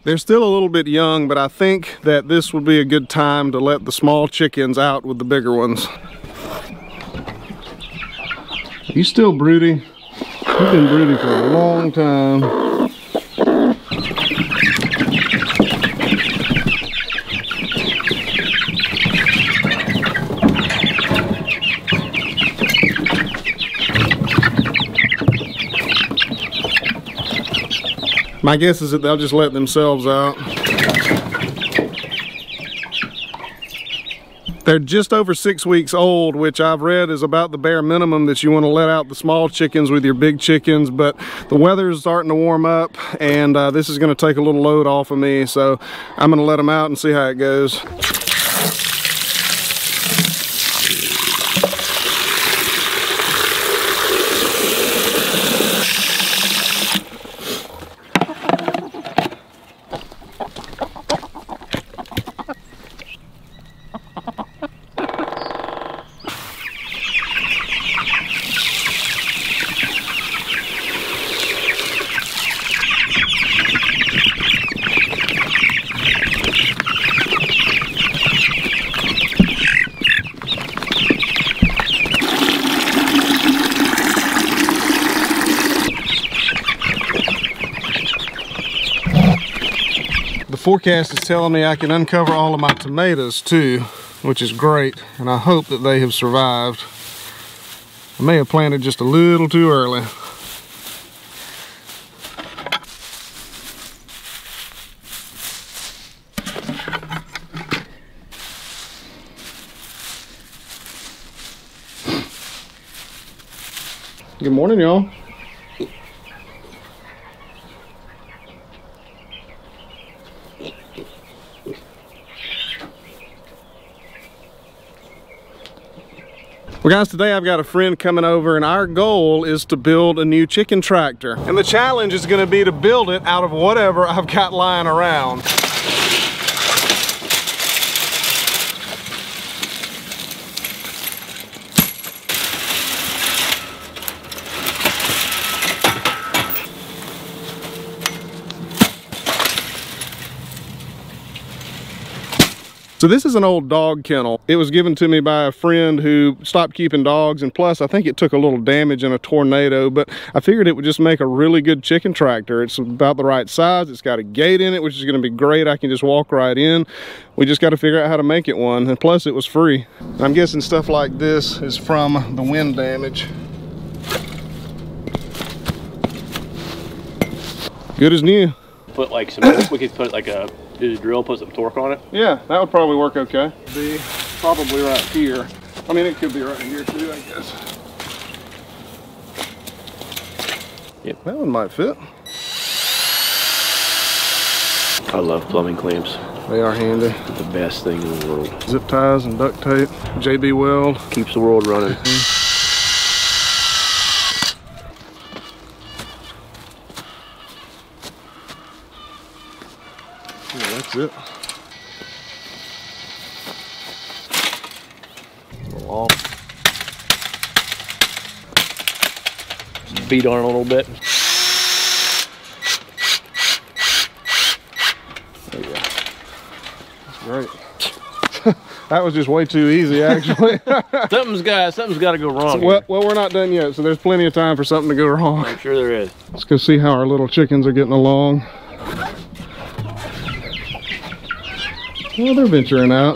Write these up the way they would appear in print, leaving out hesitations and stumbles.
They're still a little bit young, but I think that this would be a good time to let the small chickens out with the bigger ones. Are you still broody? You've been broody for a long time. My guess is that they'll just let themselves out. They're just over 6 weeks old, which I've read is about the bare minimum that you want to let out the small chickens with your big chickens, but the weather is starting to warm up and this is going to take a little load off of me, so I'm going to let them out and see how it goes. The forecast is telling me I can uncover all of my tomatoes too, which is great, and I hope that they have survived. I may have planted just a little too early. Good morning, y'all. Well guys, today I've got a friend coming over and our goal is to build a new chicken tractor. And the challenge is going to be to build it out of whatever I've got lying around. So this is an old dog kennel. It was given to me by a friend who stopped keeping dogs, and plus I think it took a little damage in a tornado, but I figured it would just make a really good chicken tractor. It's about the right size. It's got a gate in it, which is going to be great. I can just walk right in. We just got to figure out how to make it one, and plus it was free. I'm guessing stuff like this is from the wind damage. Good as new. Put like some, we could put like a drill, put some torque on it. Yeah, that would probably work okay. Be probably right here. I mean, it could be right here too, I guess. Yep. That one might fit. I love plumbing clamps. They are handy. The best thing in the world. Zip ties and duct tape. JB Weld. Keeps the world running. Yeah, that's it. Long. Just beat on it a little bit. There you go. That's great. That was just way too easy, actually. something's got to go wrong. Well, we're not done yet, so there's plenty of time for something to go wrong. I'm sure there is. Let's go see how our little chickens are getting along. Well, they're venturing out.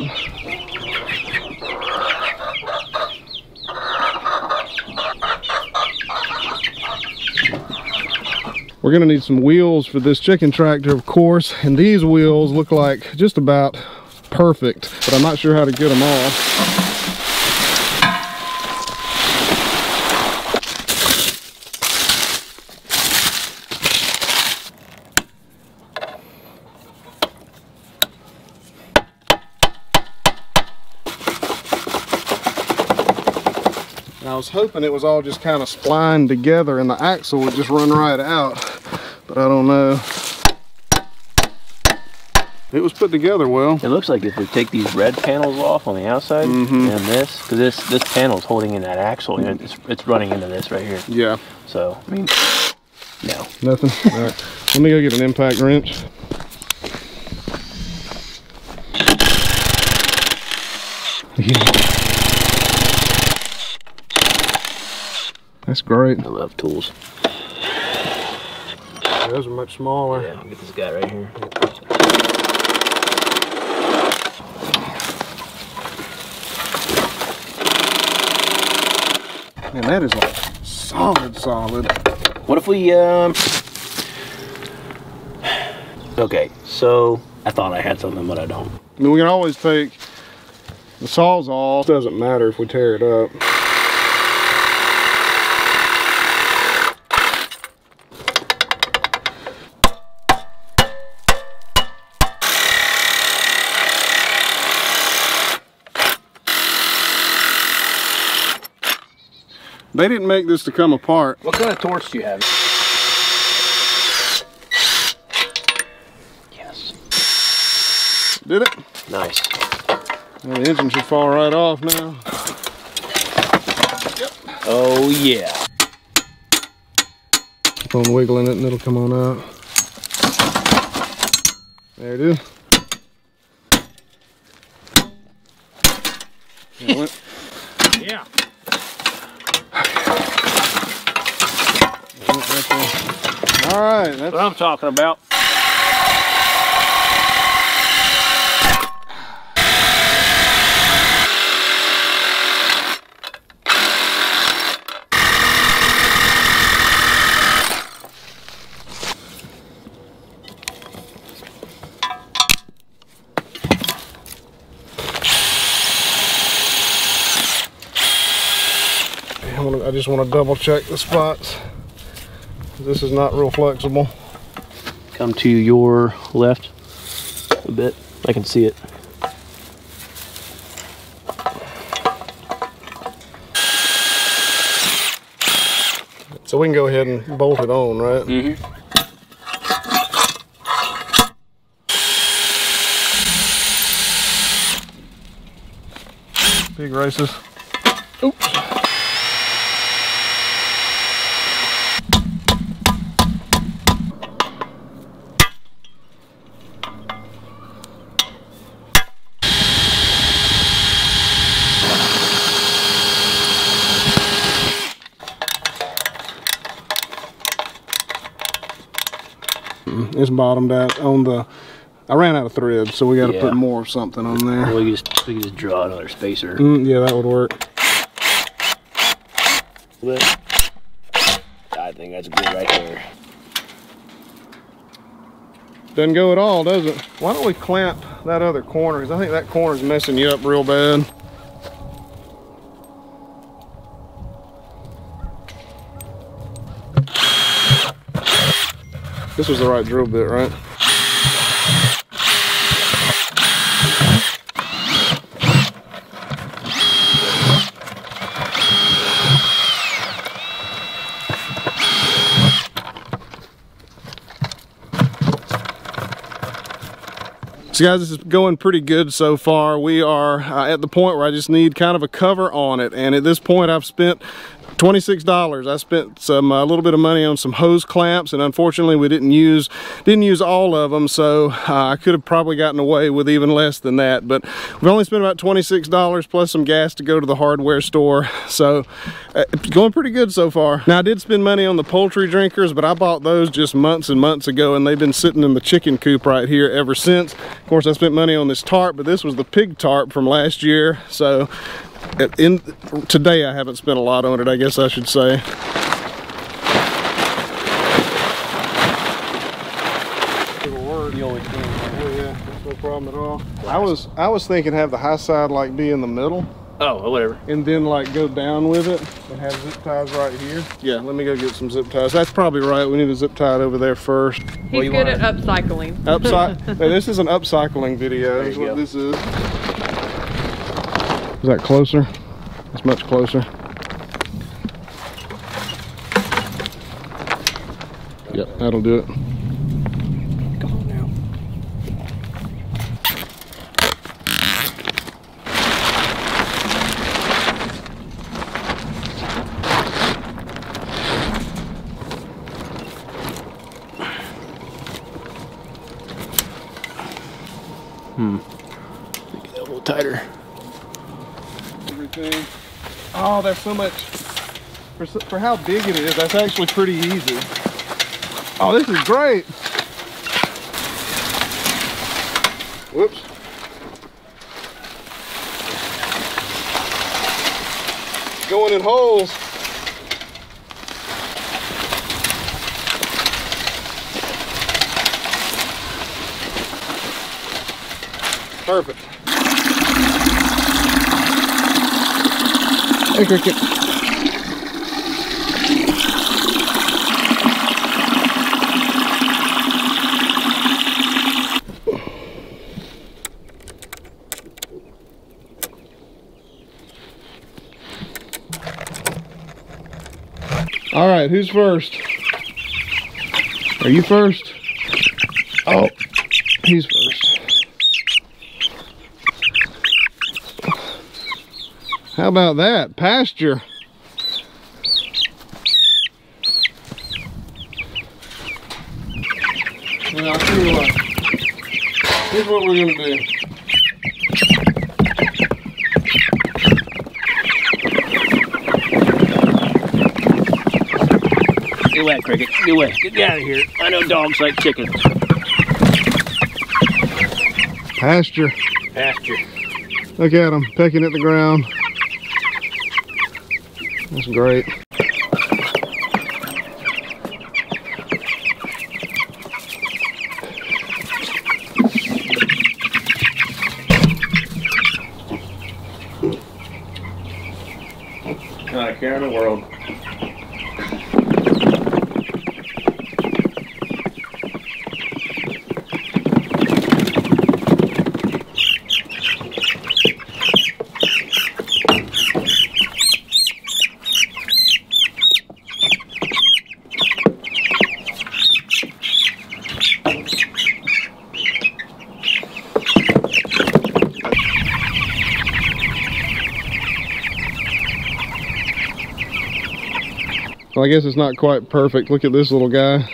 We're gonna need some wheels for this chicken tractor, of course, and these wheels look like just about perfect, but I'm not sure how to get them off. And I was hoping it was all just kind of splined together and the axle would just run right out, but I don't know. It was put together well. It looks like if we take these red panels off on the outside and this, because this panel is holding in that axle and it's running into this right here. Yeah. So, I mean, no. Nothing? All right. Let me go get an impact wrench. Yeah. That's great. I love tools. Those are much smaller. Yeah, I'll get this guy right here. Man, that is like solid. What if we, okay, so I thought I had something, but I don't. I mean, we can always take the saws off. It doesn't matter if we tear it up. They didn't make this to come apart. What kind of torch do you have? Yes. Did it? Nice. Well, the engine should fall right off now. Yep. Oh yeah. Keep on wiggling it and it'll come on out. There it is. Yeah. All right, that's what I'm talking about. I just want to double check the spots. This is not real flexible. Come to your left a bit. I can see it. So we can go ahead and bolt it on, right? Mm-hmm. Big races. Oops. It's bottomed out on the. I ran out of thread, so we got to put more of something on there. Well, we can just draw another spacer. Yeah, that would work. I think that's good right there. Doesn't go at all, does it? Why don't we clamp that other corner? Because I think that corner's messing you up real bad. This was the right drill bit, right? So guys, this is going pretty good so far. We are at the point where I just need kind of a cover on it, and at this point I've spent $26. I spent a little bit of money on some hose clamps, and unfortunately we didn't use all of them, so I could have probably gotten away with even less than that. But we've only spent about $26 plus some gas to go to the hardware store, so it's going pretty good so far. Now I did spend money on the poultry drinkers, but I bought those just months and months ago, and they've been sitting in the chicken coop right here ever since. Of course, I spent money on this tarp, but this was the pig tarp from last year, so today I haven't spent a lot on it, I guess I should say. No problem at all. I was thinking have the high side like be in the middle. Oh, well, whatever. And then like go down with it and have zip ties right here. Yeah, let me go get some zip ties. That's probably right. We need a zip tie over there first. He's good at upcycling. This is an upcycling video. That's what this is. Is that closer? It's much closer. Yep, that'll do it. Come on now. Make it a little tighter. everything. Oh, there's so much, for how big it is, that's actually pretty easy. Oh, this is great. Whoops. Going in holes. Perfect. Hey, Cricket. All right, who's first? Are you first? Oh, he's first. How about that? Pasture. Well, I'll tell you what. Here's what we're gonna do. Get away, Cricket. Get away. Get out of here. I know dogs like chicken. Pasture. Pasture. Look at him pecking at the ground. That's great. Not a care in the world. Well, I guess it's not quite perfect. Look at this little guy.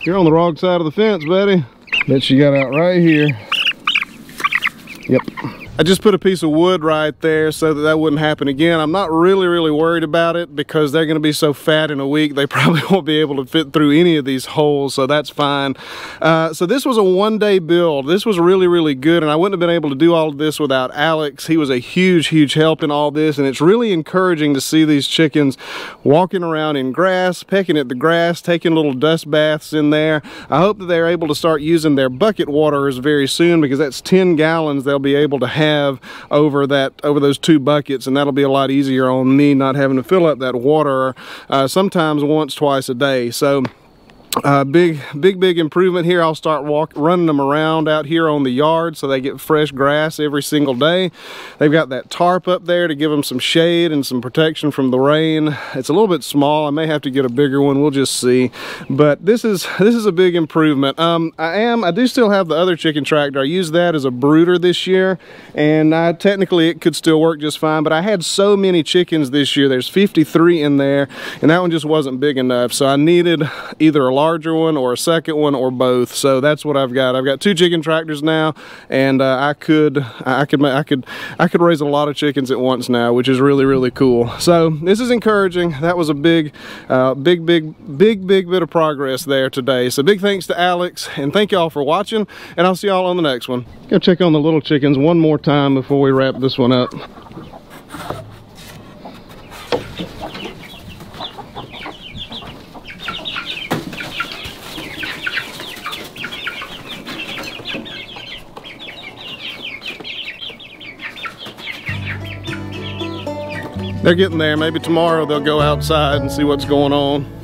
You're on the wrong side of the fence, buddy. Bet she got out right here. Yep. I just put a piece of wood right there so that wouldn't happen again. I'm not really worried about it because they're going to be so fat in a week they probably won't be able to fit through any of these holes, so that's fine. So this was a one-day build. This was really good, and I wouldn't have been able to do all of this without Alex. He was a huge help in all this, and it's really encouraging to see these chickens walking around in grass, pecking at the grass, taking little dust baths in there. I hope that they're able to start using their bucket waters very soon, because that's 10 gallons they'll be able to have over those 2 buckets, and that'll be a lot easier on me not having to fill up that water sometimes once, twice a day. So big improvement here. I'll start running them around out here on the yard so they get fresh grass every single day. They've got that tarp up there to give them some shade and some protection from the rain. It's a little bit small. I may have to get a bigger one. We'll just see. But this is a big improvement. I do still have the other chicken tractor. I used that as a brooder this year, and technically it could still work just fine, but I had so many chickens this year. There's 53 in there, and that one just wasn't big enough, so I needed either a larger one or a second one or both. So that's what I've got. I've got 2 chicken tractors now, and I could raise a lot of chickens at once now, which is really cool. So this is encouraging. That was a big bit of progress there today. So big thanks to Alex, and thank y'all for watching, and I'll see y'all on the next one. Go check on the little chickens one more time before we wrap this one up. They're getting there. Maybe tomorrow they'll go outside and see what's going on.